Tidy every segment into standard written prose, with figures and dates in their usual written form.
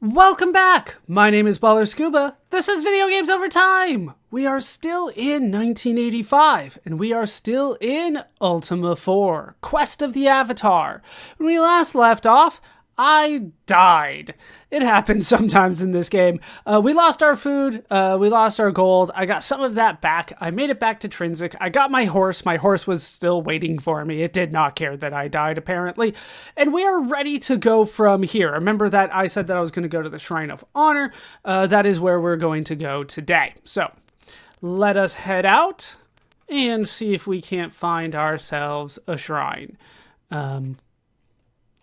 Welcome back! My name is ballerscuba. This is Video Games Over Time! We are still in 1985, and we are still in Ultima 4, Quest of the Avatar. When we last left off, I died. It happens sometimes in this game. We lost our food, we lost our gold. I got some of that back. I made it back to Trinsic. I got my horse. My horse was still waiting for me. It did not care that I died, apparently. And we are ready to go from here. Remember that I said that I was going to go to the Shrine of Honor. That is where we're going to go today. So, let us head out and see if we can't find ourselves a shrine.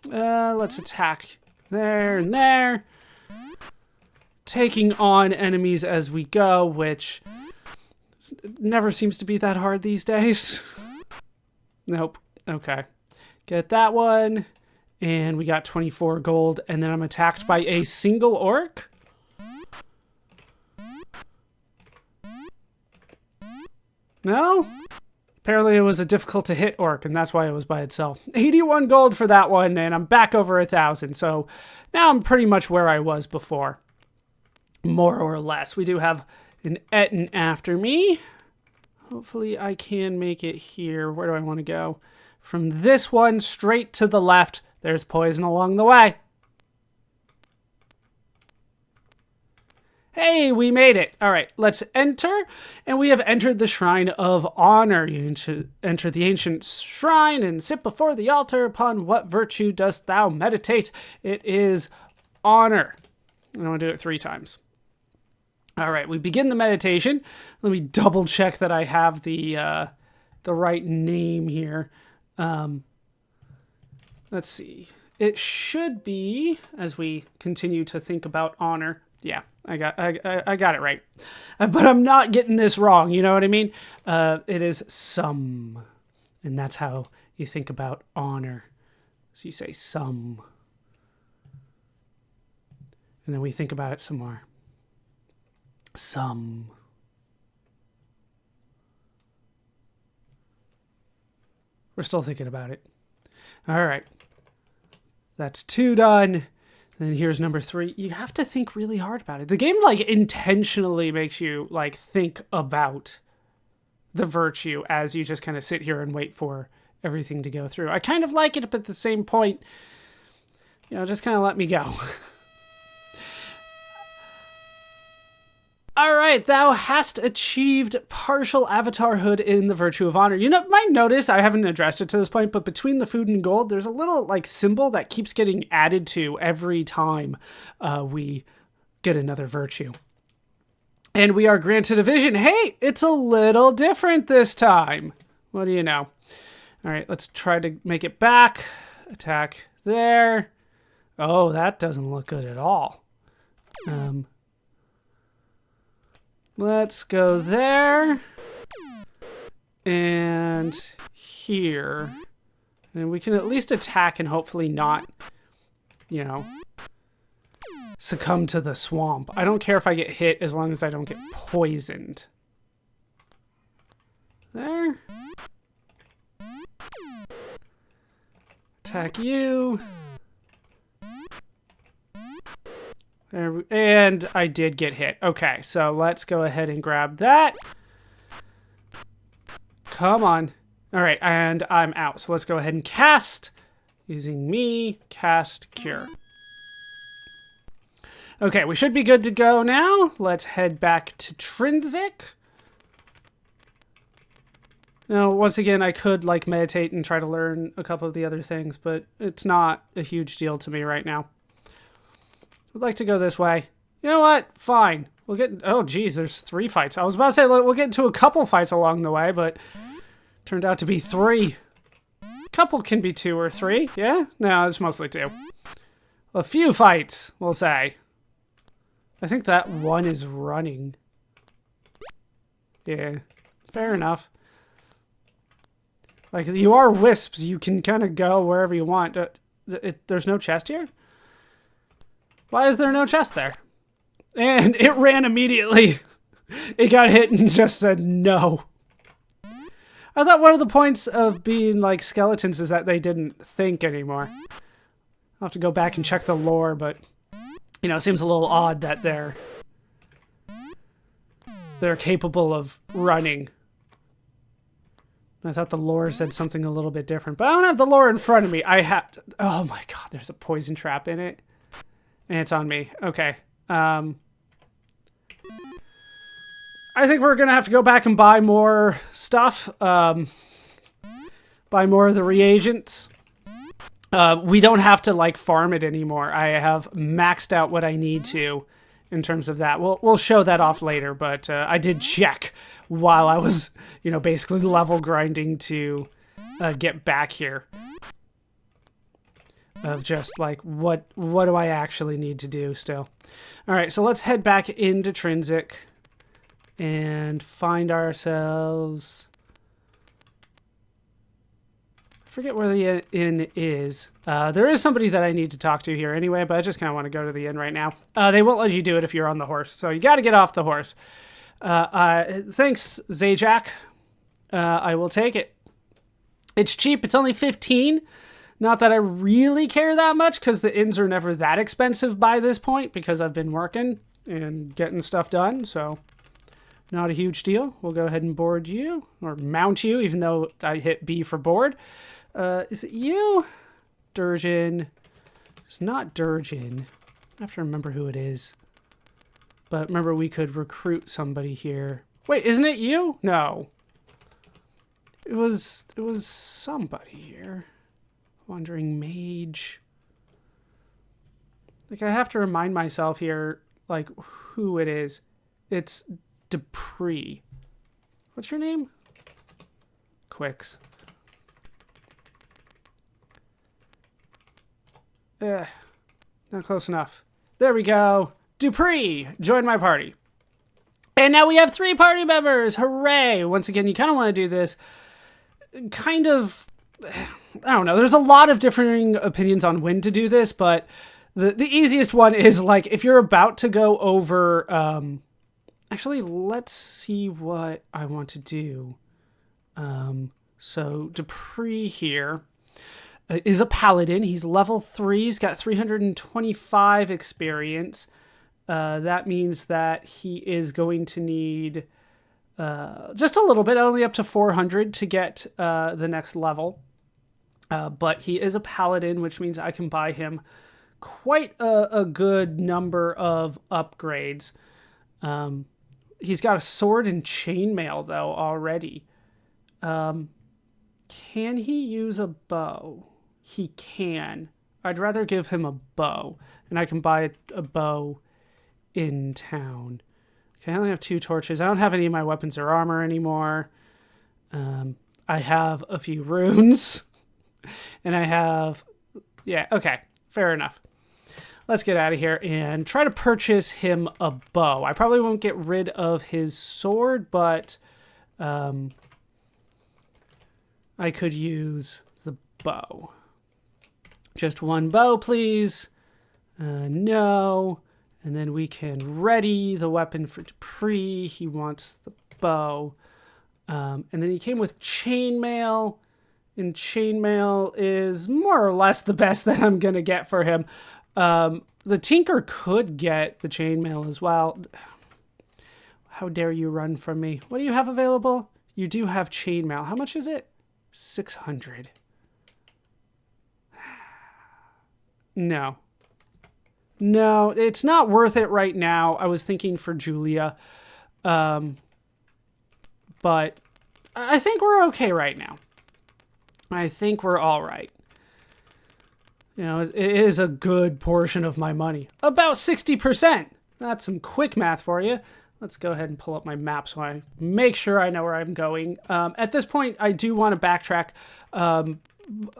Let's attack there and there. Taking on enemies as we go, which never seems to be that hard these days. Nope. Okay. Get that one. And we got 24 gold. And then I'm attacked by a single orc. No? Apparently it was a difficult to hit orc, and that's why it was by itself. 81 gold for that one, and I'm back over 1,000. So now I'm pretty much where I was before. More or less. We do have an Etten after me. Hopefully I can make it here. Where do I want to go? From this one straight to the left. There's poison along the way. Hey, we made it. All right, let's enter. And we have entered the Shrine of Honor. You enter the ancient shrine and sit before the altar. Upon what virtue dost thou meditate? It is honor. I want to do it 3 times. All right, we begin the meditation. Let me double check that I have the right name here. Let's see. It should be, as we continue to think about honor. Yeah, I got it right. But I'm not getting this wrong, you know what I mean? It is some. And that's how you think about honor. So you say some. And then we think about it some more. Some. We're still thinking about it. All right. That's 2 done. Then here's number 3. You have to think really hard about it. The game, like, intentionally makes you, like, think about the virtue as you just kind of sit here and wait for everything to go through. I kind of like it, but at the same point, you know, just kind of let me go. All right, thou hast achieved partial avatarhood in the virtue of honor. You know, might notice, I haven't addressed it to this point, but between the food and gold, there's a little like symbol that keeps getting added to every time we get another virtue. And we are granted a vision. Hey, it's a little different this time. What do you know? All right, let's try to make it back. Attack there. Oh, that doesn't look good at all. Let's go there and here. And we can at least attack and hopefully not, you know, succumb to the swamp. I don't care if I get hit as long as I don't get poisoned. There. Attack you. And I did get hit. Okay, so let's go ahead and grab that. Come on. All right, and I'm out. So let's go ahead and cast. Using me, cast cure. Okay, we should be good to go now. Let's head back to Trinsic. Now, once again, I could like meditate and try to learn a couple of the other things, but it's not a huge deal to me right now. Would like to go this way. You know what? Fine. We'll get... Oh, geez, there's 3 fights. I was about to say, look, we'll get into a couple fights along the way, but turned out to be 3. Couple can be 2 or 3, yeah? No, it's mostly 2. A few fights, we'll say. I think that one is running. Yeah, fair enough. Like, you are wisps. You can kind of go wherever you want. There's no chest here? Why is there no chest there? And it ran immediately. It got hit and just said no. I thought one of the points of being like skeletons is that they didn't think anymore. I'll have to go back and check the lore, but You know, it seems a little odd that they're capable of running. I thought the lore said something a little bit different, but I don't have the lore in front of me. I have to, oh my god, there's a poison trap in it. And it's on me. Okay. I think we're going to have to go back and buy more stuff. Buy more of the reagents. We don't have to, like, farm it anymore. I have maxed out what I need to in terms of that. We'll show that off later, but I did check while I was, you know, basically level grinding to get back here. Of just, like, what do I actually need to do still. All right, so let's head back into Trinsic and find ourselves... I forget where the inn is. There is somebody that I need to talk to here anyway, but I just kind of want to go to the inn right now. They won't let you do it if you're on the horse, so you got to get off the horse. Thanks, Zajac. I will take it. It's cheap. It's only 15. Not that I really care that much, because the inns are never that expensive by this point, because I've been working and getting stuff done, so not a huge deal. We'll go ahead and board you, or mount you, even though I hit B for board. Is it you? Durgeon. It's not Durgeon. I have to remember who it is. But remember, we could recruit somebody here. Wait, isn't it you? No. It was somebody here. Wandering mage. Like, I have to remind myself here, like, who it is. It's Dupree. What's your name? Quicks. Not close enough. There we go. Dupree, join my party. And now we have 3 party members. Hooray. Once again, you kind of want to do this kind of... I don't know. There's a lot of differing opinions on when to do this, but the easiest one is, like, if you're about to go over... actually, let's see what I want to do. So Dupree here is a paladin. He's level 3. He's got 325 experience. That means that he is going to need just a little bit, only up to 400 to get the next level. But he is a paladin, which means I can buy him quite a good number of upgrades. He's got a sword and chainmail, though, already. Can he use a bow? He can. I'd rather give him a bow, and I can buy a bow in town. Okay, I only have 2 torches. I don't have any of my weapons or armor anymore. I have a few runes, and I have... Yeah, okay, fair enough. Let's get out of here and try to purchase him a bow. I probably won't get rid of his sword, but I could use the bow. Just 1 bow, please. No. And then we can ready the weapon for Dupree. He wants the bow. And then he came with chainmail. And chainmail is more or less the best that I'm going to get for him. The Tinker could get the chainmail as well. How dare you run from me? What do you have available? You do have chainmail. How much is it? 600. No. No, it's not worth it right now. I was thinking for Julia. But I think we're okay right now. I think we're all right. You know, it is a good portion of my money. About 60%. That's some quick math for you. Let's go ahead and pull up my map so I make sure I know where I'm going. At this point, I do want to backtrack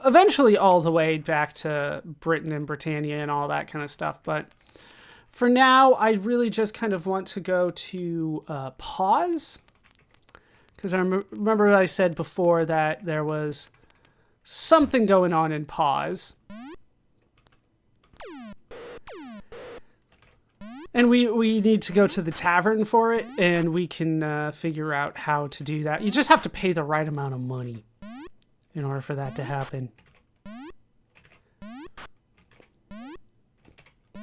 eventually all the way back to Britain and Britannia and all that kind of stuff. But for now, I really just kind of want to go to Paws. Because I remember I said before that there was something going on in Paws. And we need to go to the tavern for it, and we can figure out how to do that. You just have to pay the right amount of money in order for that to happen.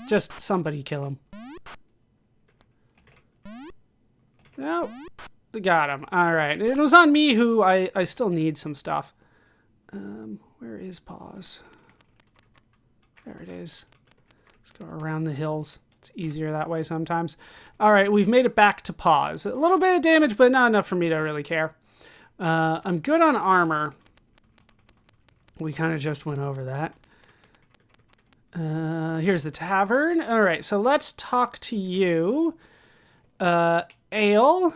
Just somebody kill him. No. Got him. Alright. It was on me who I still need some stuff. Where is Paws? There it is. Let's go around the hills. It's easier that way sometimes. Alright, we've made it back to Paws. A little bit of damage, but not enough for me to really care. I'm good on armor. We kind of just went over that. Here's the tavern. Alright, so let's talk to you. Ale.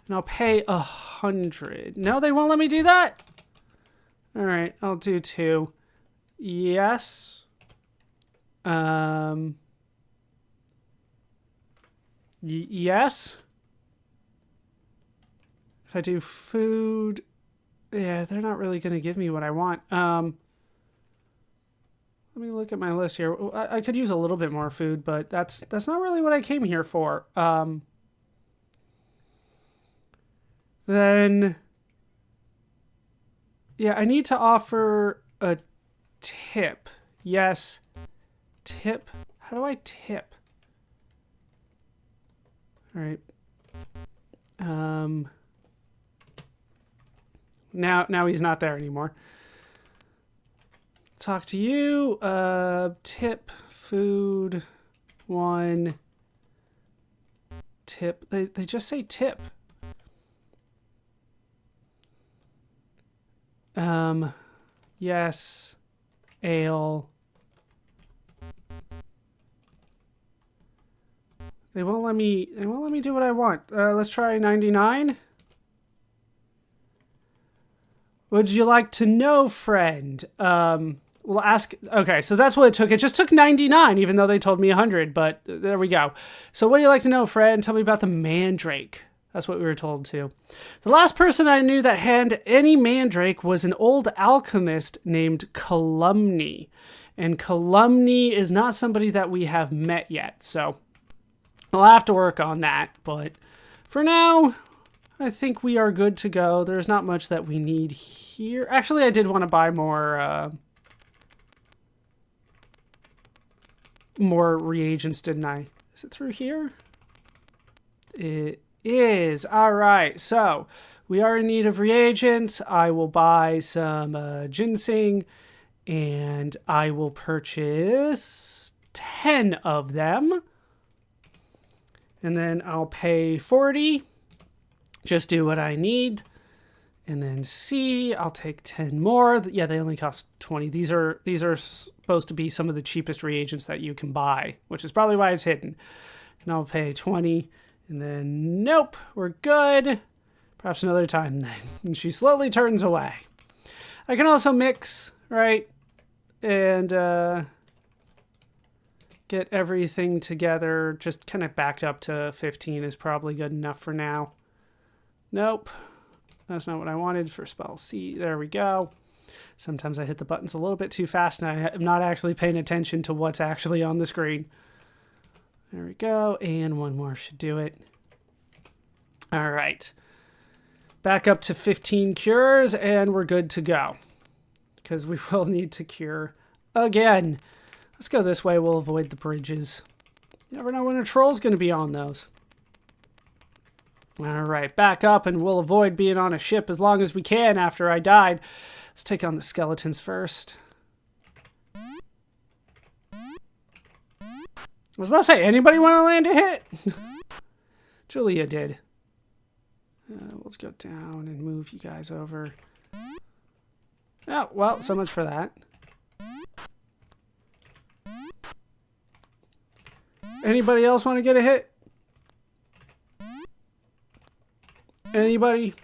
And I'll pay 100. No, they won't let me do that? Alright, I'll do 2. Yes. Yes. If I do food... Yeah, they're not really going to give me what I want. Let me look at my list here. I could use a little bit more food, but that's not really what I came here for. Then, yeah, I need to offer a tip. Yes, tip. How do I tip? All right. Now he's not there anymore. Talk to you. Tip, food, 1. Tip. They just say tip. Yes. Ale. They won't let me do what I want. Let's try 99. Would you like to know, friend? We'll ask... Okay, so that's what it took. It just took 99, even though they told me 100, but there we go. So what do you like to know, friend? Tell me about the mandrake. That's what we were told, too. The last person I knew that had any mandrake was an old alchemist named Calumny. And Calumny is not somebody that we have met yet, so I'll have to work on that. But for now... I think we are good to go. There's not much that we need here. Actually, I did want to buy more reagents, didn't I? Is it through here? It is. All right. So we are in need of reagents. I will buy some ginseng, and I will purchase 10 of them. And then I'll pay 40. Just do what I need. And then C, I'll take 10 more. Yeah, they only cost 20. These are supposed to be some of the cheapest reagents that you can buy, which is probably why it's hidden. And I'll pay 20. And then, nope, we're good. Perhaps another time then. And she slowly turns away. I can also mix, right? And get everything together. Just kind of backed up to 15 is probably good enough for now. Nope, that's not what I wanted for spell C. There we go. Sometimes I hit the buttons a little bit too fast and I am not actually paying attention to what's actually on the screen. There we go. And 1 more should do it. All right. Back up to 15 cures and we're good to go. Because we will need to cure again. Let's go this way. We'll avoid the bridges. You never know when a troll's going to be on those. All right, back up, and we'll avoid being on a ship as long as we can after I died. Let's take on the skeletons first. I was about to say, anybody want to land a hit? Julia did. We'll go down and move you guys over. Oh, well, so much for that. Anybody else want to get a hit? Anybody?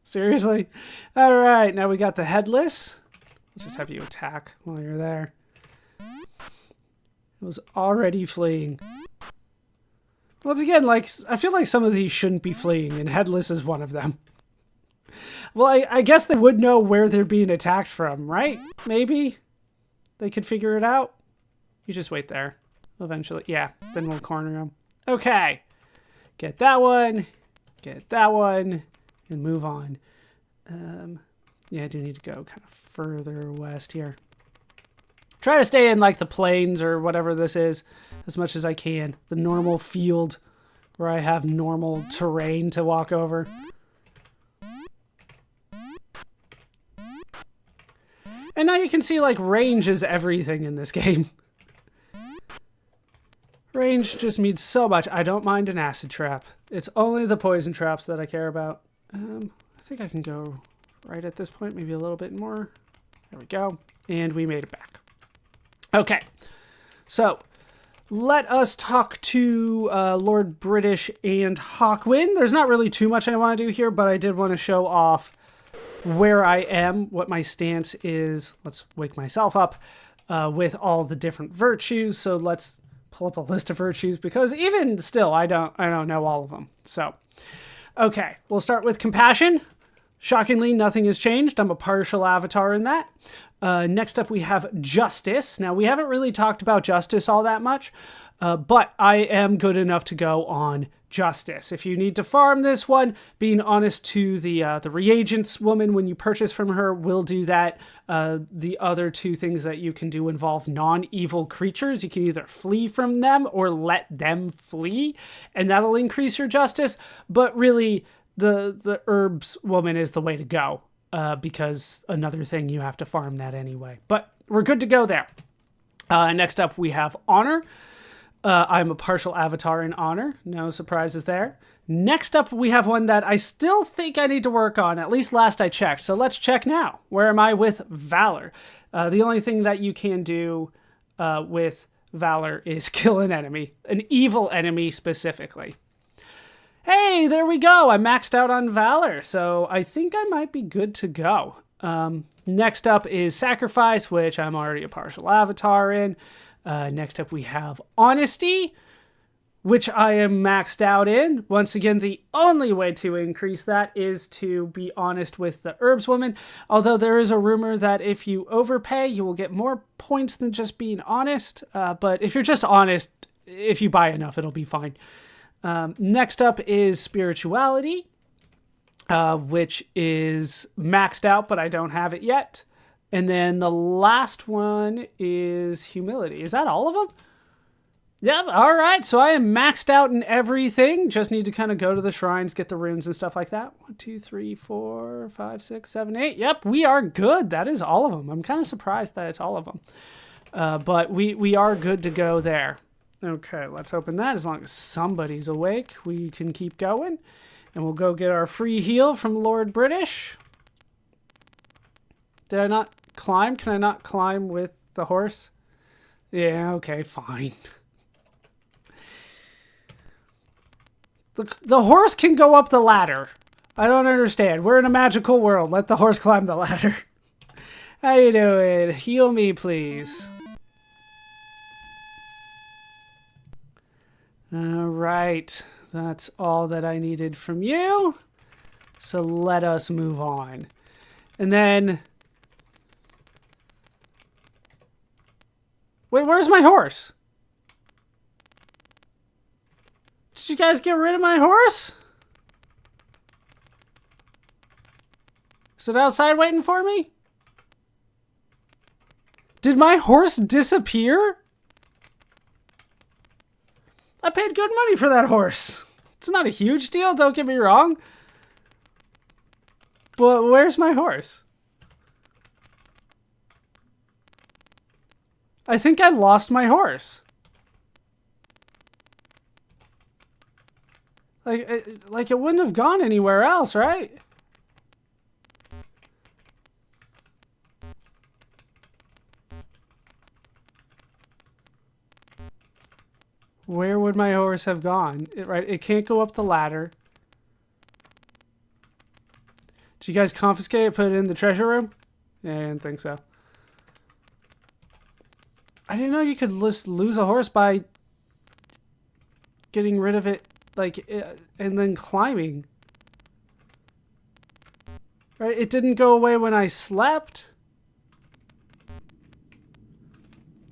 Seriously? All right, now we got the headless. We'll just have you attack while you're there. It was already fleeing. Once again, like, I feel like some of these shouldn't be fleeing, and headless is one of them. Well, I guess they would know where they're being attacked from, right? Maybe they could figure it out. You just wait there. Eventually, yeah, then we'll corner them. Okay. Get that one, and move on. Yeah, I do need to go kind of further west here. Try to stay in like the plains or whatever this is as much as I can. The normal field where I have normal terrain to walk over. And now you can see like range is everything in this game. Range just means so much. I don't mind an acid trap. It's only the poison traps that I care about. I think I can go right at this point, maybe a little bit more. There we go. And we made it back. Okay. So let us talk to Lord British and Hawkwind. There's not really too much I want to do here, but I did want to show off where I am, what my stance is. Let's wake myself up with all the different virtues. So let's pull up a list of virtues because even still, I don't know all of them. So, okay, we'll start with compassion. Shockingly, nothing has changed. I'm a partial avatar in that. Next up, we have justice. Now, we haven't really talked about justice all that much, but I am good enough to go on justice. If you need to farm this one, being honest to the reagents woman when you purchase from her will do that. The other two things that you can do involve non-evil creatures. You can either flee from them or let them flee, and that'll increase your justice. But really, the herbs woman is the way to go, because another thing you have to farm that anyway. But we're good to go there. Next up, we have honor. I'm a partial avatar in honor. No surprises there. Next up, we have one that I still think I need to work on, at least last I checked. So let's check now. Where am I with valor? The only thing that you can do with valor is kill an enemy, an evil enemy specifically. Hey, there we go. I maxed out on valor, so I think I might be good to go. Next up is sacrifice, which I'm already a partial avatar in. Next up, we have honesty, which I am maxed out in. Once again, the only way to increase that is to be honest with the herbs woman. Although there is a rumor that if you overpay, you will get more points than just being honest. But if you're just honest, if you buy enough, it'll be fine. Next up is spirituality, which is maxed out, but I don't have it yet. And then the last one is humility. Is that all of them? Yep. All right. So I am maxed out in everything. Just need to kind of go to the shrines, get the runes and stuff like that. 1, 2, 3, 4, 5, 6, 7, 8. Yep. We are good. That is all of them. I'm kind of surprised that it's all of them. But we are good to go there. Okay. Let's open that. As long as somebody's awake, we can keep going. And we'll go get our free heal from Lord British. Did I not climb? Can I not climb with the horse? Yeah, okay, fine. The horse can go up the ladder. I don't understand. We're in a magical world. Let the horse climb the ladder. How you doing? Heal me, please. All right. That's all that I needed from you. So let us move on. And then... Wait, where's my horse? Did you guys get rid of my horse? Is it outside waiting for me? Did my horse disappear? I paid good money for that horse. It's not a huge deal, don't get me wrong. But where's my horse? I think I lost my horse. Like it wouldn't have gone anywhere else, right? Where would my horse have gone? It can't go up the ladder. Did you guys confiscate it, put it in the treasure room? Yeah, I didn't think so. I didn't know you could lose a horse by getting rid of it, like, and then climbing. Right? It didn't go away when I slept.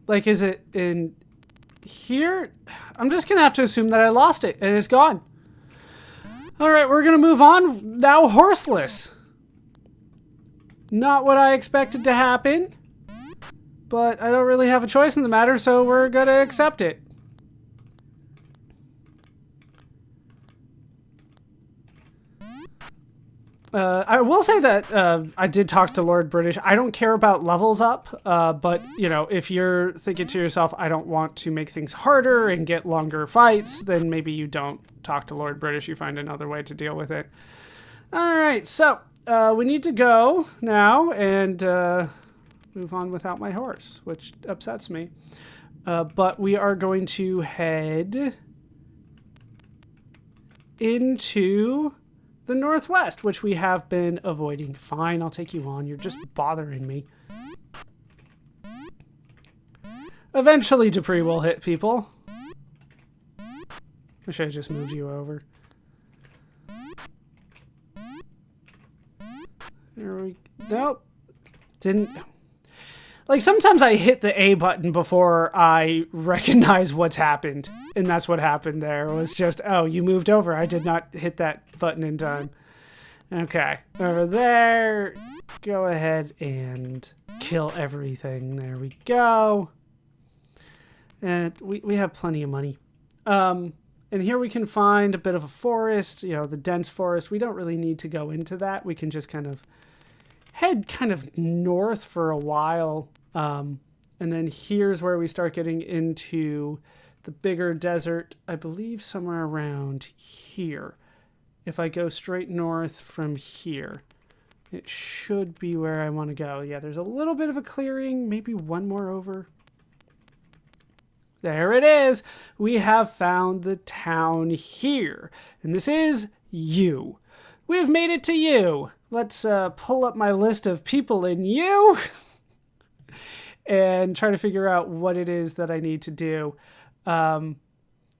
Like, is it in here? I'm just gonna have to assume that I lost it and it's gone. All right, we're gonna move on. Now horseless. Not what I expected to happen. but I don't really have a choice in the matter, so we're gonna accept it. I will say that I did talk to Lord British. I don't care about levels up, but, you know, if you're thinking to yourself, I don't want to make things harder and get longer fights, then maybe you don't talk to Lord British. You find another way to deal with it. All right, so we need to go now and move on without my horse, which upsets me. But we are going to head into the northwest, which we have been avoiding. Fine, I'll take you on. You're just bothering me. Eventually, Dupree will hit people. I should have just moved you over. There we... Nope. Didn't... Like, sometimes I hit the A button before I recognize what's happened. And that's what happened there. It was just, oh, you moved over. I did not hit that button in time. Okay. Over there. Go ahead and kill everything. There we go. And we have plenty of money. And here we can find a bit of a forest. You know, the dense forest. We don't really need to go into that. We can just kind of head kind of north for a while. And then here's where we start getting into the bigger desert, I believe somewhere around here. If I go straight north from here, it should be where I want to go. Yeah, there's a little bit of a clearing, maybe one more over. There it is. We have found the town here. And this is you. We've made it to you. Let's pull up my list of people in you and try to figure out what it is that I need to do.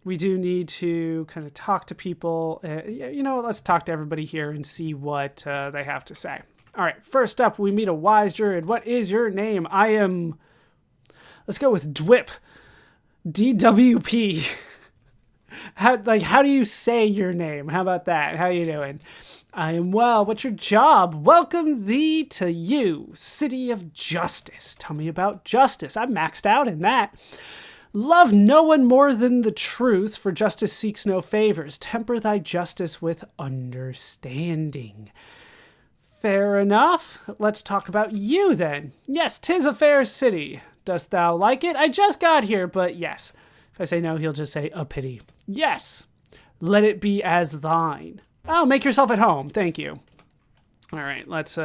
We do need to kind of talk to people. You know, let's talk to everybody here and see what they have to say. All right, first up, we meet a wise druid. What is your name? I am... Let's go with Dwip. DWP. How do you say your name? How about that? How you doing? I am well. What's your job? Welcome thee to you, City of Justice. Tell me about justice. I'm maxed out in that. Love no one more than the truth, for justice seeks no favors. Temper thy justice with understanding. Fair enough. Let's talk about you then. Yes, 'tis a fair city. Dost thou like it? I just got here, but yes. If I say no, he'll just say, a pity. Yes. Let it be as thine. Oh, make yourself at home. Thank you. All right, let's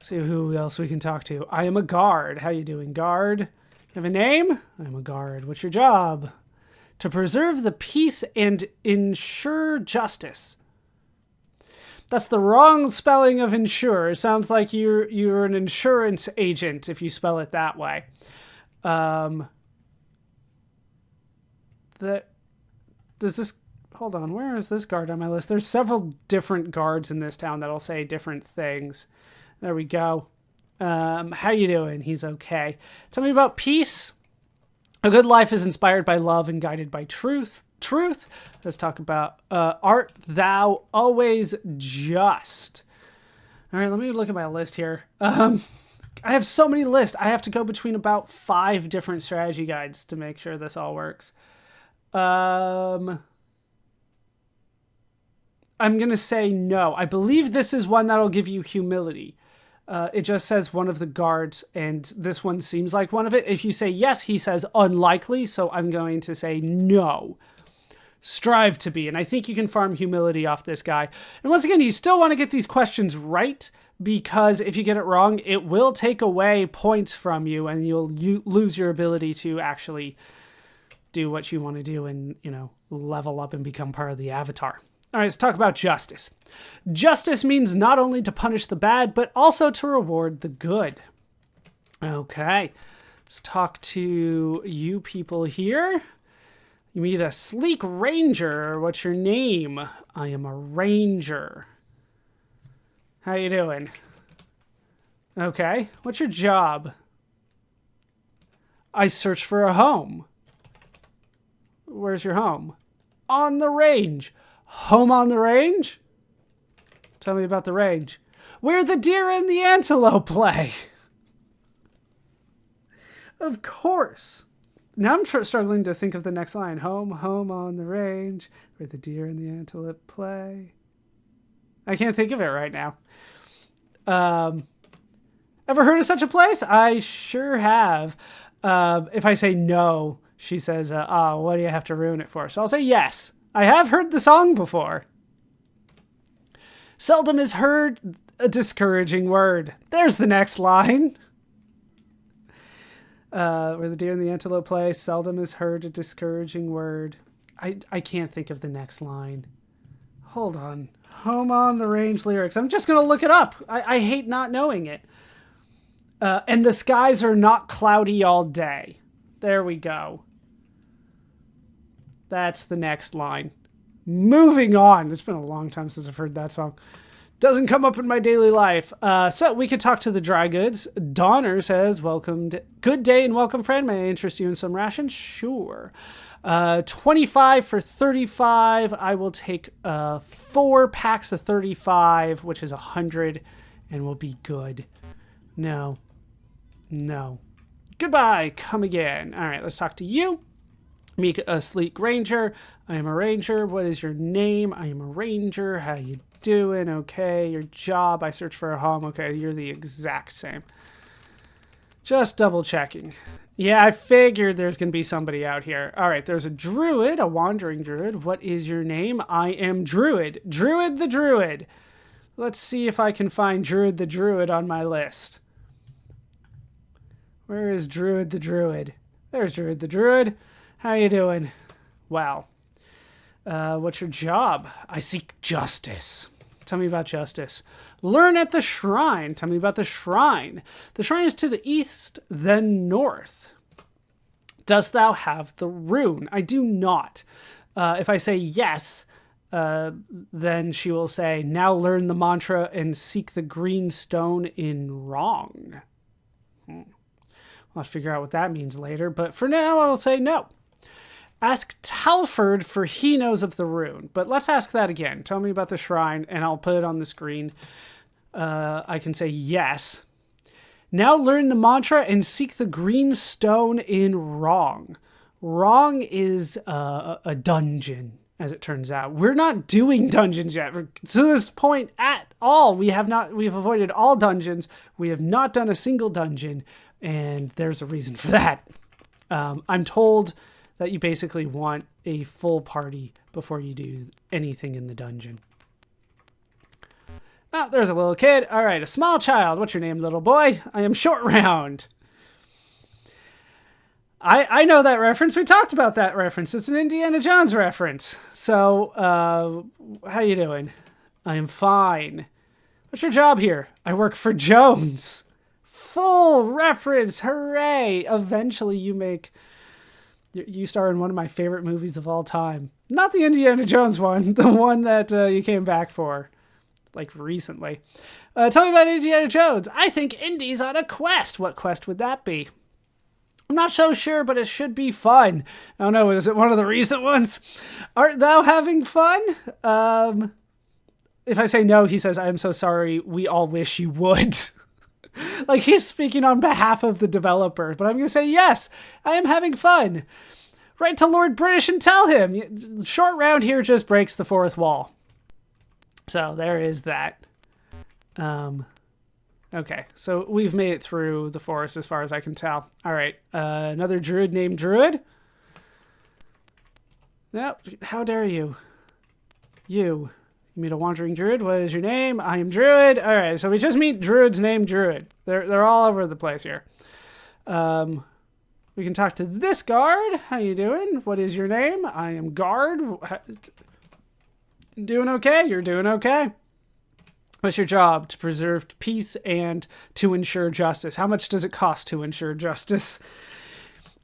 see who else we can talk to. I am a guard. How you doing, guard? You have a name? I'm a guard. What's your job? To preserve the peace and ensure justice. That's the wrong spelling of ensure. It sounds like you're an insurance agent if you spell it that way. Hold on, where is this guard on my list? There's several different guards in this town that'll say different things. There we go. How you doing? He's okay. Tell me about peace. A good life is inspired by love and guided by truth. Let's talk about art thou always just. All right, let me look at my list here. I have so many lists. I have to go between about 5 different strategy guides to make sure this all works. I'm going to say no. I believe this is one that'll give you humility. It just says one of the guards, and this one seems like one of it. If you say yes, he says unlikely, so I'm going to say no. Strive to be, and I think you can farm humility off this guy. And once again, you still want to get these questions right, because if you get it wrong, it will take away points from you, and you'll lose your ability to actually do what you want to do and, you know, level up and become part of the avatar. All right, let's talk about justice. Justice means not only to punish the bad, but also to reward the good. Okay, let's talk to you people here. You meet a sleek ranger. What's your name? I am a ranger. How you doing? Okay, what's your job? I search for a home. Where's your home? On the range. Home on the range? Tell me about the range. Where the deer and the antelope play. Of course. Now I'm struggling to think of the next line. Home, home on the range, where the deer and the antelope play. I can't think of it right now. Ever heard of such a place? I sure have. If I say no, she says, what do you have to ruin it for? So I'll say yes. I have heard the song before. Seldom is heard a discouraging word. There's the next line. Where the deer and the antelope play, seldom is heard a discouraging word. I can't think of the next line. Hold on. Home on the range lyrics. I'm just going to look it up. I hate not knowing it. And the skies are not cloudy all day. There we go. That's the next line. Moving on. It's been a long time since I've heard that song. Doesn't come up in my daily life. So we could talk to the dry goods. Donner says, good day and welcome, friend. May I interest you in some rations? Sure. 25 for 35. I will take 4 packs of 35, which is 100, and we'll be good. No. Goodbye. Come again. All right, let's talk to you. Meek a sleek ranger. I am a ranger. What is your name? I am a ranger. How you doing? Okay. Your job. I search for a home. Okay, you're the exact same. Just double checking. Yeah, I figured there's going to be somebody out here. All right, there's a druid, a wandering druid. What is your name? I am Druid. Druid the Druid. Let's see if I can find Druid the Druid on my list. Where is Druid the Druid? There's Druid the Druid. How you doing? Well, what's your job? I seek justice. Tell me about justice. Learn at the shrine. Tell me about the shrine. The shrine is to the east, then north. Dost thou have the rune? I do not. If I say yes, then she will say, now learn the mantra and seek the green stone in wrong. I'll figure out what that means later, but for now I will say no. Ask Talford, for he knows of the rune. But let's ask that again. Tell me about the shrine, and I'll put it on the screen. I can say yes. Now learn the mantra and seek the green stone in wrong. Wrong is a dungeon, as it turns out. We're not doing dungeons yet. To this point at all, we've avoided all dungeons. We have not done a single dungeon, and there's a reason for that. I'm told that you basically want a full party before you do anything in the dungeon. Oh, there's a little kid. All right, a small child. What's your name, little boy? I am Short Round. I know that reference. We talked about that reference. It's an Indiana Jones reference. So, how you doing? I am fine. What's your job here? I work for Jones. Full reference. Hooray. Eventually you star in one of my favorite movies of all time. Not the Indiana Jones one. The one that you came back for. Like recently. Tell me about Indiana Jones. I think Indy's on a quest. What quest would that be? I'm not so sure, but it should be fun. I don't know, is it one of the recent ones? Art thou having fun? If I say no, he says, I am so sorry, we all wish you would. Like he's speaking on behalf of the developer, but I'm going to say, yes, I am having fun. Write to Lord British and tell him. Short Round here just breaks the fourth wall. So there is that. Okay, so we've made it through the forest as far as I can tell. All right, another druid named Druid. No, how dare you? You meet a wandering druid. What is your name? I am Druid. All right, so we just meet druids named Druid. They're all over the place here. We can talk to this guard. How you doing? What is your name? I am Guard. Doing okay? You're doing okay. What's your job? To preserve peace and to ensure justice. How much does it cost to ensure justice?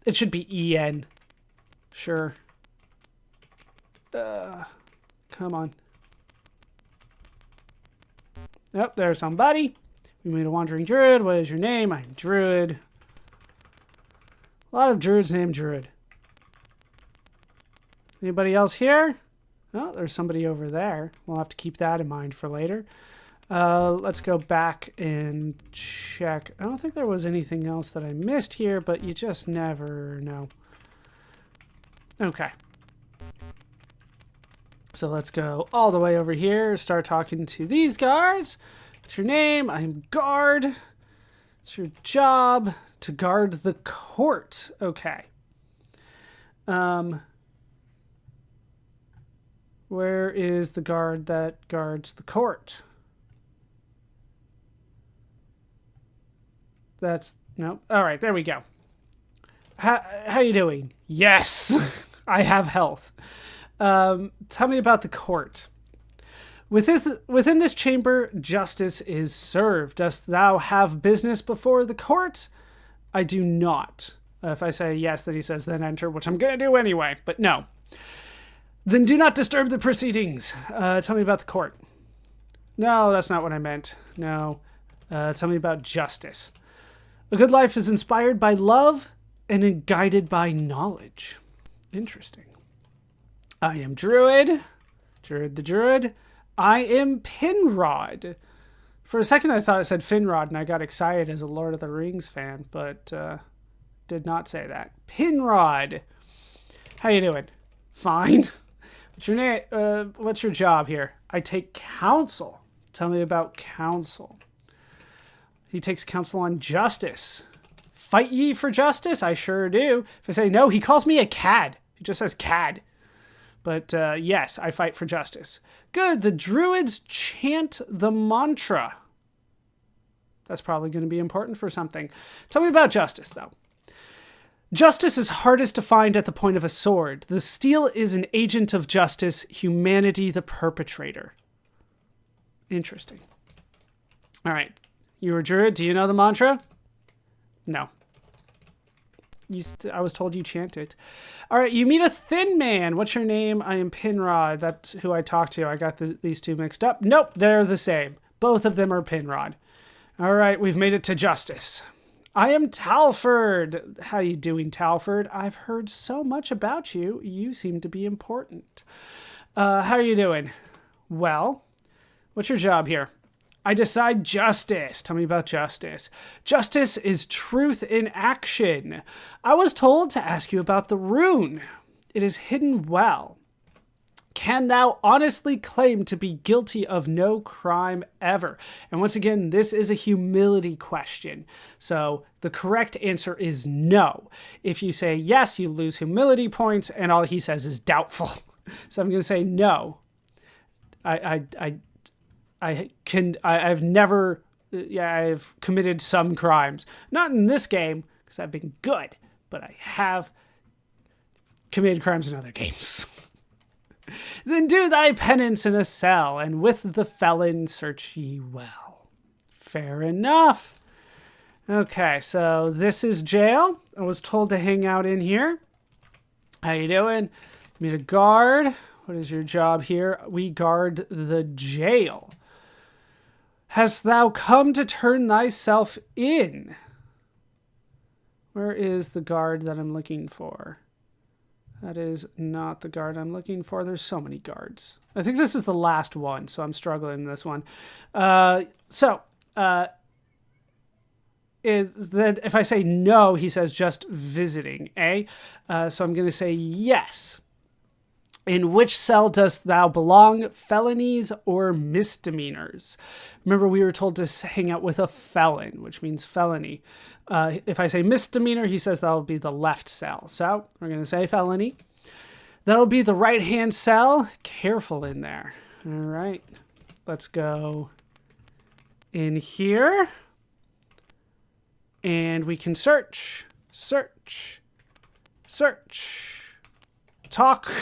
It should be EN. Sure. Come on. Yep, there's somebody. We meet a wandering druid. What is your name? I'm Druid. A lot of druids named Druid. Anybody else here? Oh, there's somebody over there. We'll have to keep that in mind for later. Let's go back and check. I don't think there was anything else that I missed here, but you just never know. Okay. So let's go all the way over here, start talking to these guards. What's your name? I'm guard. It's your job to guard the court. Okay. Where is the guard that guards the court? That's no. All right, there we go. How you doing? Yes, I have health. Tell me about the court. Within this chamber, justice is served. Dost thou have business before the court? I do not. If I say yes, then he says, then enter, which I'm going to do anyway, but no. Then do not disturb the proceedings. Tell me about the court. No, that's not what I meant. No. Tell me about justice. A good life is inspired by love and guided by knowledge. Interesting. I am Druid. Druid the Druid. I am Pinrod. For a second I thought it said Finrod and I got excited as a Lord of the Rings fan, but did not say that. Pinrod. How you doing? Fine. What's your name? What's your job here? I take counsel. Tell me about counsel. He takes counsel on justice. Fight ye for justice? I sure do. If I say no, he calls me a cad. He just says cad. But yes, I fight for justice. Good. The druids chant the mantra. That's probably going to be important for something. Tell me about justice, though. Justice is hardest to find at the point of a sword. The steel is an agent of justice, humanity the perpetrator. Interesting. All right. You're a druid. Do you know the mantra? No. I was told you chant it. All right. You meet a thin man. What's your name? I am Pinrod. That's who I talked to. I got these two mixed up. Nope. They're the same. Both of them are Pinrod. All right. We've made it to justice. I am Talford. How you doing, Talford? I've heard so much about you. You seem to be important. How are you doing? Well, what's your job here? I decide justice. Tell me about justice. Justice is truth in action. I was told to ask you about the rune. It is hidden well. Can thou honestly claim to be guilty of no crime ever? And once again, this is a humility question. So the correct answer is no. If you say yes, you lose humility points, and all he says is doubtful. So I'm going to say no. I've committed some crimes. Not in this game, because I've been good, but I have committed crimes in other games. Then do thy penance in a cell, and with the felon search ye well. Fair enough. Okay, so this is jail. I was told to hang out in here. How you doing? Meet a guard. What is your job here? We guard the jail. Hast thou come to turn thyself in? Where is the guard that I'm looking for? That is not the guard I'm looking for. There's so many guards. I think this is the last one, so I'm struggling in this one. Is that if I say no, he says just visiting, eh? So I'm going to say yes. In which cell dost thou belong, felonies or misdemeanors? Remember, we were told to hang out with a felon, which means felony. If I say misdemeanor, he says that'll be the left cell. So we're going to say felony. That'll be the right-hand cell. Careful in there. All right. Let's go in here. And we can search. Search. Search. Talk.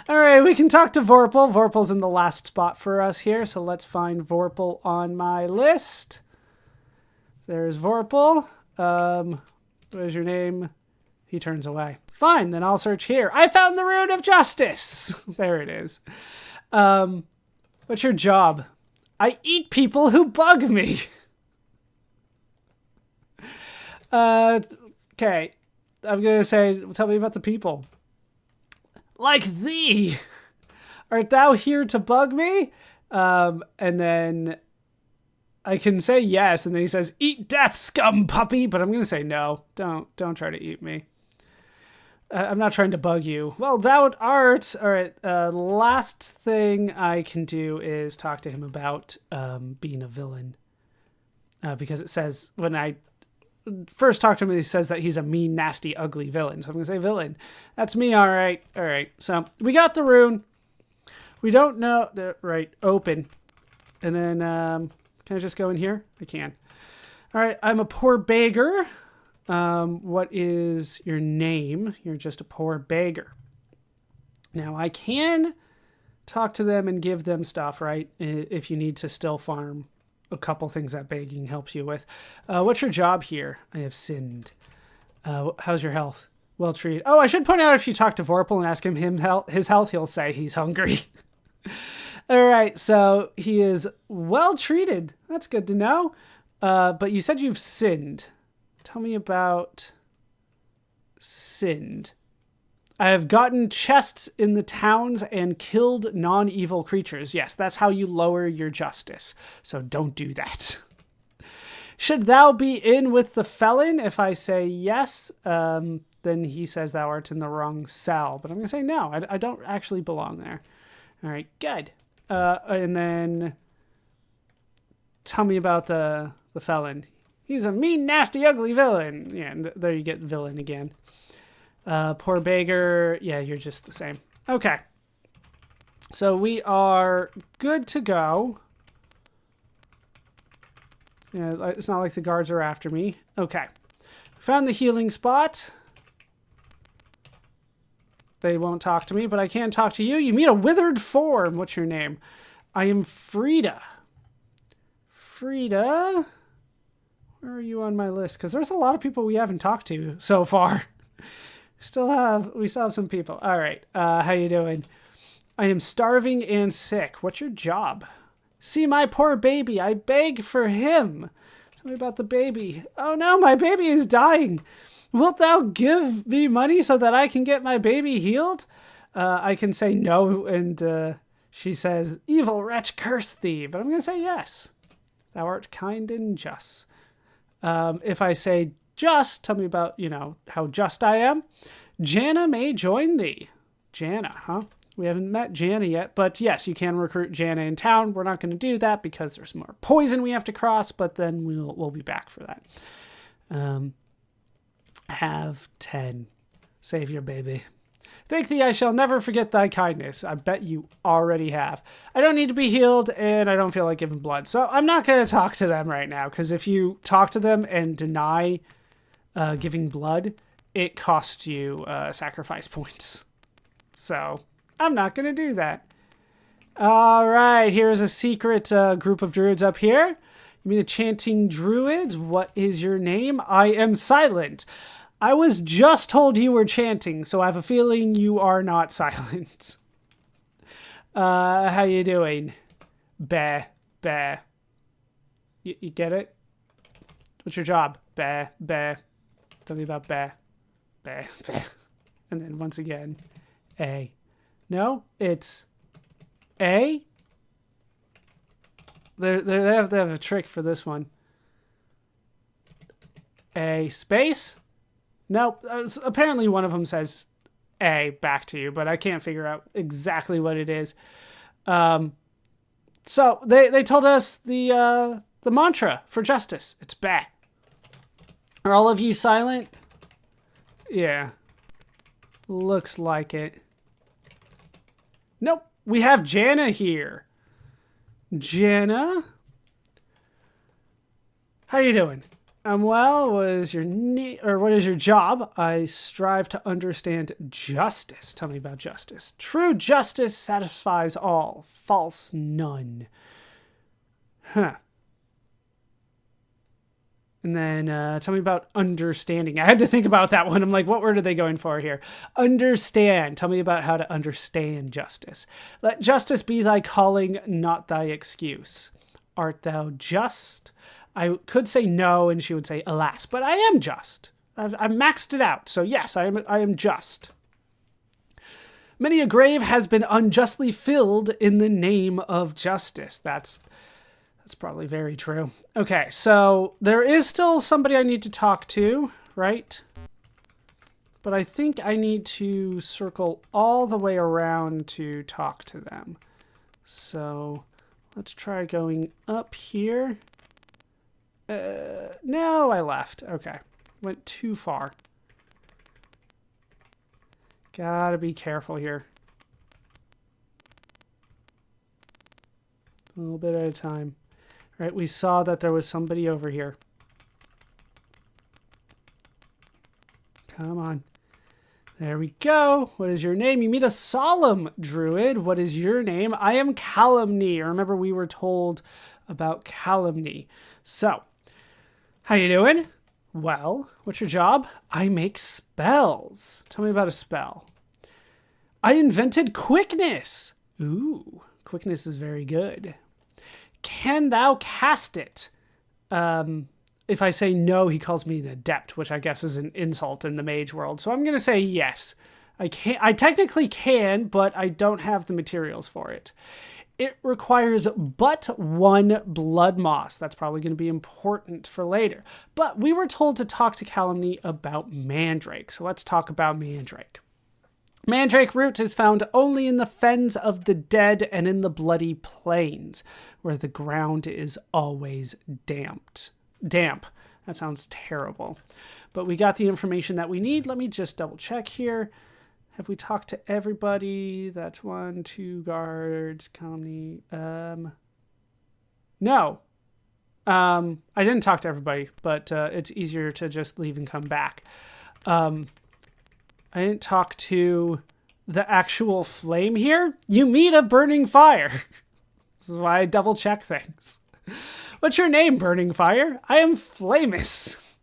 All right, we can talk to Vorpal. Vorpal's in the last spot for us here, so let's find Vorpal on my list. There's Vorpal. What is your name? He turns away. Fine, then I'll search here. I found the Rune of Justice. There it is. What's your job? I eat people who bug me. Okay, I'm going to say, tell me about the people. Like thee. Art thou here to bug me? And then I can say yes, and then he says, "Eat death, scum puppy," but I'm going to say no. Don't try to eat me. I'm not trying to bug you. Well, thou art. All right, last thing I can do is talk to him about being a villain. Because it says, when I first talk to him, he says that he's a mean, nasty, ugly villain. So I'm going to say villain. That's me, all right. All right, so we got the rune. We don't know, right, open. And then, can I just go in here? I can. All right, I'm a poor beggar. What is your name? You're just a poor beggar. Now, I can talk to them and give them stuff, right? If you need to still farm a couple things that begging helps you with. What's your job here? I have sinned. How's your health? Well treated. Oh, I should point out, if you talk to Vorpal and ask him his health, he'll say he's hungry. All right, so he is well treated. That's good to know. But you said you've sinned. Tell me about sinned. I have gotten chests in the towns and killed non-evil creatures. Yes, that's how you lower your justice. So don't do that. Should thou be in with the felon? If I say yes, then he says thou art in the wrong cell. But I'm going to say no, I don't actually belong there. All right, good. And then tell me about the felon. He's a mean, nasty, ugly villain. Yeah, and there you get villain again. Poor beggar. Yeah, you're just the same. Okay. So we are good to go. Yeah, it's not like the guards are after me. Okay. Found the healing spot. They won't talk to me, but I can talk to you. You meet a withered form. What's your name? I am Frida. Frida? Where are you on my list? Because there's a lot of people we haven't talked to so far. We still have some people. All right. How you doing? I am starving and sick. What's your job? See my poor baby. I beg for him. Tell me about the baby. Oh no, my baby is dying. Wilt thou give me money so that I can get my baby healed? I can say no, and she says, evil wretch, curse thee. But I'm going to say yes. Thou art kind and just. If I say just, tell me about, how just I am. Janna may join thee. Janna, huh? We haven't met Janna yet, but yes, you can recruit Janna in town. We're not going to do that because there's more poison we have to cross, but then we'll be back for that. Have 10. Save your baby. Thank thee, I shall never forget thy kindness. I bet you already have. I don't need to be healed, and I don't feel like giving blood. So I'm not going to talk to them right now, because if you talk to them and deny giving blood, it costs you sacrifice points. So I'm not going to do that. All right, here's a secret group of druids up here. You mean a chanting druid? What is your name? I am silent. I was just told you were chanting, so I have a feeling you are not silent. How you doing? Bah, bah. You get it? What's your job? Bah, bah. Tell me about bah, bah, bah. And then once again, A. No, it's A. They have to have a trick for this one. A space? Nope. Apparently one of them says A back to you, but I can't figure out exactly what it is. So they told us the mantra for justice. It's ba. Are all of you silent? Yeah. Looks like it. Nope. We have Janna here. Janna? How you doing? Well. What is your job? I strive to understand justice. Tell me about justice. True justice satisfies all. False none. Huh. And then tell me about understanding. I had to think about that one. I'm like, what word are they going for here? Understand. Tell me about how to understand justice. Let justice be thy calling, not thy excuse. Art thou just? I could say no, and she would say, alas, but I am just. I've maxed it out. So yes, I am just. Many a grave has been unjustly filled in the name of justice. That's That's probably very true. Okay, so there is still somebody I need to talk to, right? But I think I need to circle all the way around to talk to them. So let's try going up here. No, I left. Okay, went too far. Gotta be careful here. A little bit at a time. All right, we saw that there was somebody over here. Come on. There we go. What is your name? You meet a solemn druid. What is your name? I am Calumny. Remember, we were told about calumny. So, how you doing? Well, what's your job? I make spells. Tell me about a spell. I invented quickness. Ooh, quickness is very good. Can thou cast it? If I say no, he calls me an adept, which I guess is an insult in the mage world. So I'm going to say yes. I technically can, but I don't have the materials for it. It requires but 1 blood moss. That's probably going to be important for later. But we were told to talk to Calumny about mandrake. So let's talk about mandrake. Mandrake root is found only in the fens of the dead and in the bloody plains, where the ground is always damp. That sounds terrible. But we got the information that we need. Let me just double check here. Have we talked to everybody? That's 1, 2 guards, calumny. No. I didn't talk to everybody, but it's easier to just leave and come back. I didn't talk to the actual flame here. You meet a burning fire. This is why I double check things. What's your name, Burning Fire? I am Flamus.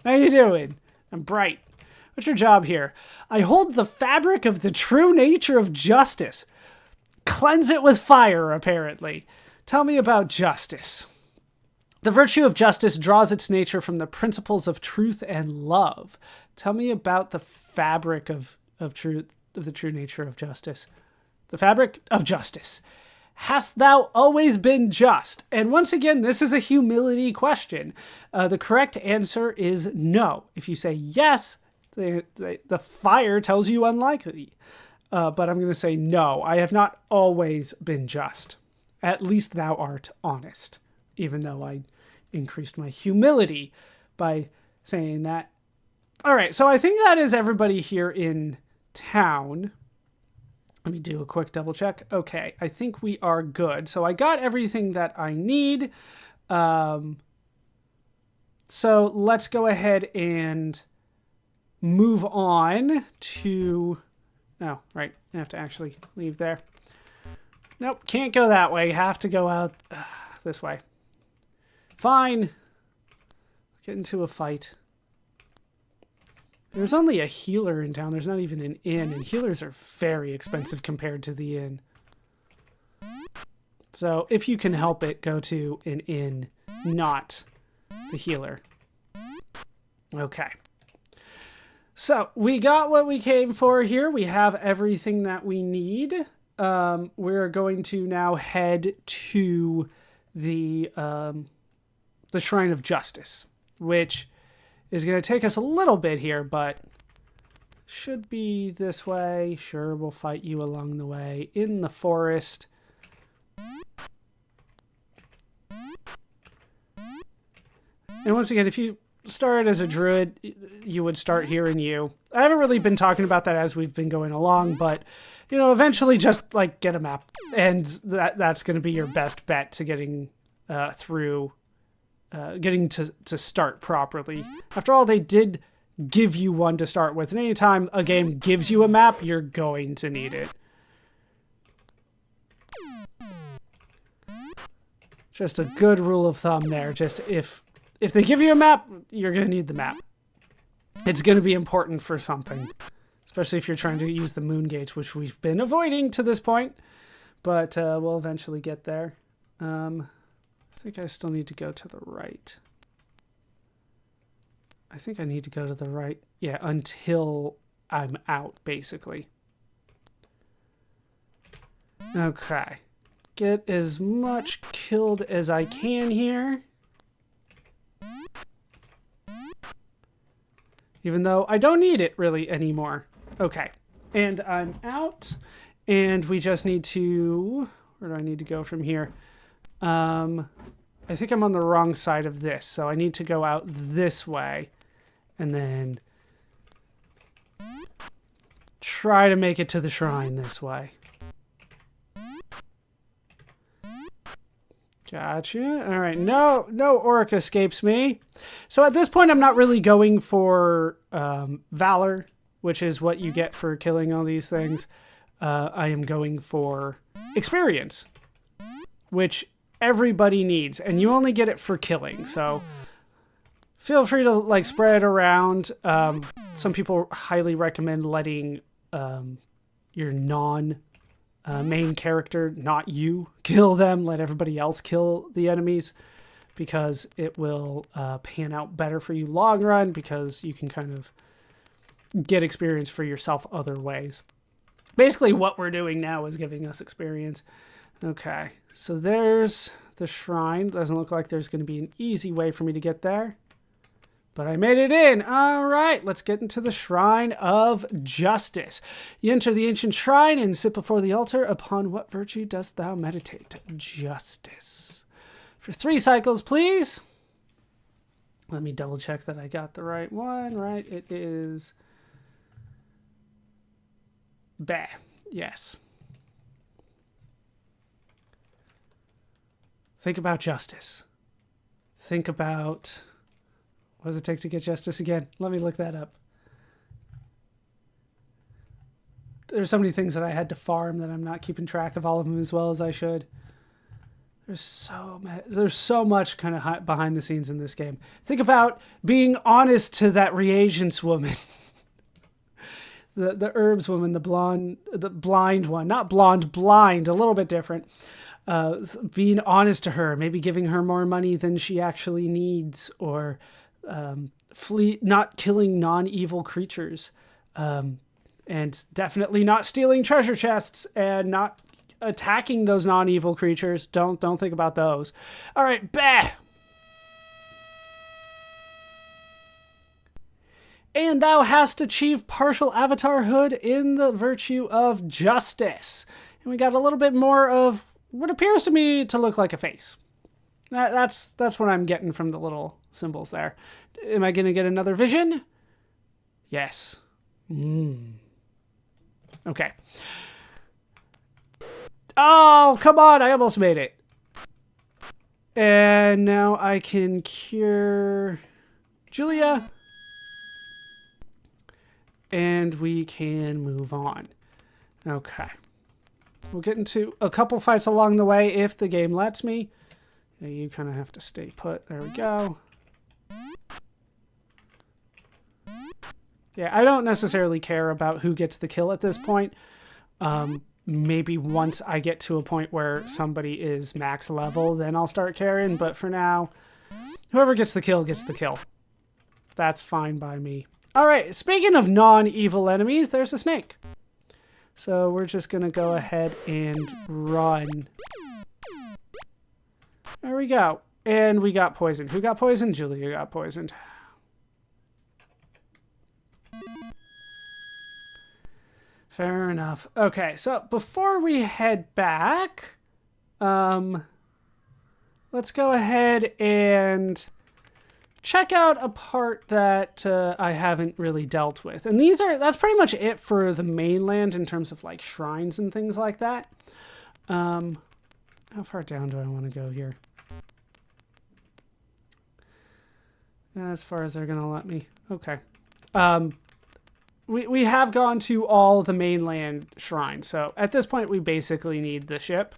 How you doing? I'm Bright. What's your job here? I hold the fabric of the true nature of justice. Cleanse it with fire, apparently. Tell me about justice. The virtue of justice draws its nature from the principles of truth and love. Tell me about the fabric of the true nature of justice. The fabric of justice. Hast thou always been just? And once again, this is a humility question. The correct answer is no. If you say yes, the fire tells you unlikely. But I'm going to say no. I have not always been just. At least thou art honest. Even though I increased my humility by saying that. All right, so I think that is everybody here in town. Let me do a quick double check. Okay, I think we are good. So I got everything that I need. So let's go ahead and move on to... Oh, right. I have to actually leave there. Nope, can't go that way. Have to go out this way. Fine. Get into a fight. There's only a healer in town. There's not even an inn, and healers are very expensive compared to the inn. So if you can help it, go to an inn, not the healer. Okay. So we got what we came for here. We have everything that we need. We're going to now head to the Shrine of Justice, which is going to take us a little bit here, but should be this way. Sure, we'll fight you along the way in the forest. And once again, if you started as a druid, you would start here in you. I haven't really been talking about that as we've been going along, but, you know, eventually just, like, get a map. And that's going to be your best bet to getting through... getting to start properly. After all, they did give you one to start with, and anytime a game gives you a map, you're going to need it. Just a good rule of thumb there. Just if they give you a map, you're going to need the map. It's going to be important for something, especially if you're trying to use the moon gauge, which we've been avoiding to this point, but we'll eventually get there. I think I still need to go to the right. I think I need to go to the right. Yeah, until I'm out, basically. Okay. get as much killed as I can here. Even though I don't need it really anymore. Okay, and I'm out. And we just need to... Where do I need to go from here? I think I'm on the wrong side of this, so I need to go out this way. And then try to make it to the shrine this way. Gotcha. All right. No orc escapes me. So at this point, I'm not really going for valor, which is what you get for killing all these things. I am going for experience, which everybody needs, and you only get it for killing. So feel free to like spread it around. Some people highly recommend letting your main character, not you, kill them. Let everybody else kill the enemies, because it will pan out better for you long run, because you can kind of get experience for yourself other ways. Basically what we're doing now is giving us experience. Okay, so there's the shrine. Doesn't look like there's going to be an easy way for me to get there, but I made it in. All right, let's get into the Shrine of Justice. You enter the ancient shrine and sit before the altar. Upon what virtue dost thou meditate? Justice. For 3 cycles, please. Let me double check that I got the right one. Right, it is... Bah. Yes. Think about justice. Think about... What does it take to get justice again? Let me look that up. There's so many things that I had to farm that I'm not keeping track of all of them as well as I should. There's so much kind of behind the scenes in this game. Think about being honest to that reagents woman. the herbs woman, the blind one. Not blonde, blind, a little bit different. Being honest to her, maybe giving her more money than she actually needs, or not killing non-evil creatures, and definitely not stealing treasure chests, and not attacking those non-evil creatures. Don't think about those. All right, bah. And thou hast achieved partial avatarhood in the virtue of justice. And we got a little bit more of what appears to me to look like a face. That's what I'm getting from the little symbols there. Am I going to get another vision? Yes. Okay. Oh, come on. I almost made it. And now I can cure Julia. And we can move on. Okay. We'll get into a couple fights along the way if the game lets me. Yeah, you kind of have to stay put. There we go. Yeah, I don't necessarily care about who gets the kill at this point. Maybe once I get to a point where somebody is max level, then I'll start caring. But for now, whoever gets the kill gets the kill. That's fine by me. All right, speaking of non-evil enemies, there's a snake. So we're just going to go ahead and run. There we go. And we got poisoned. Who got poisoned? Julia got poisoned. Fair enough. Okay, so before we head back, let's go ahead and check out a part that I haven't really dealt with. And that's pretty much it for the mainland in terms of like shrines and things like that. How far down do I want to go here? As far as they're going to let me. Okay. We have gone to all the mainland shrines. So at this point, we basically need the ship.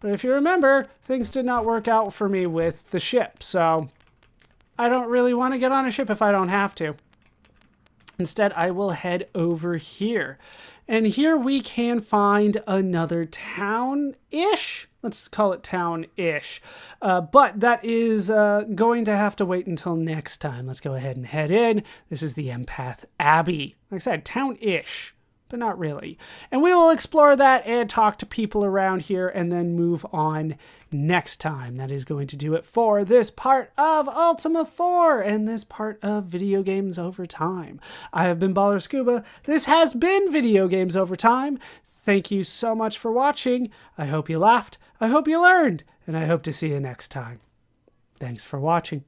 But if you remember, things did not work out for me with the ship. So I don't really want to get on a ship if I don't have to. Instead, I will head over here. And here we can find another town-ish. Let's call it town-ish. But that is going to have to wait until next time. Let's go ahead and head in. This is the Empath Abbey. Like I said, town-ish. but not really. And we will explore that and talk to people around here and then move on next time. That is going to do it for this part of Ultima 4 and this part of Video Games Over Time. I have been ballerscuba. This has been Video Games Over Time. Thank you so much for watching. I hope you laughed, I hope you learned, and I hope to see you next time. Thanks for watching.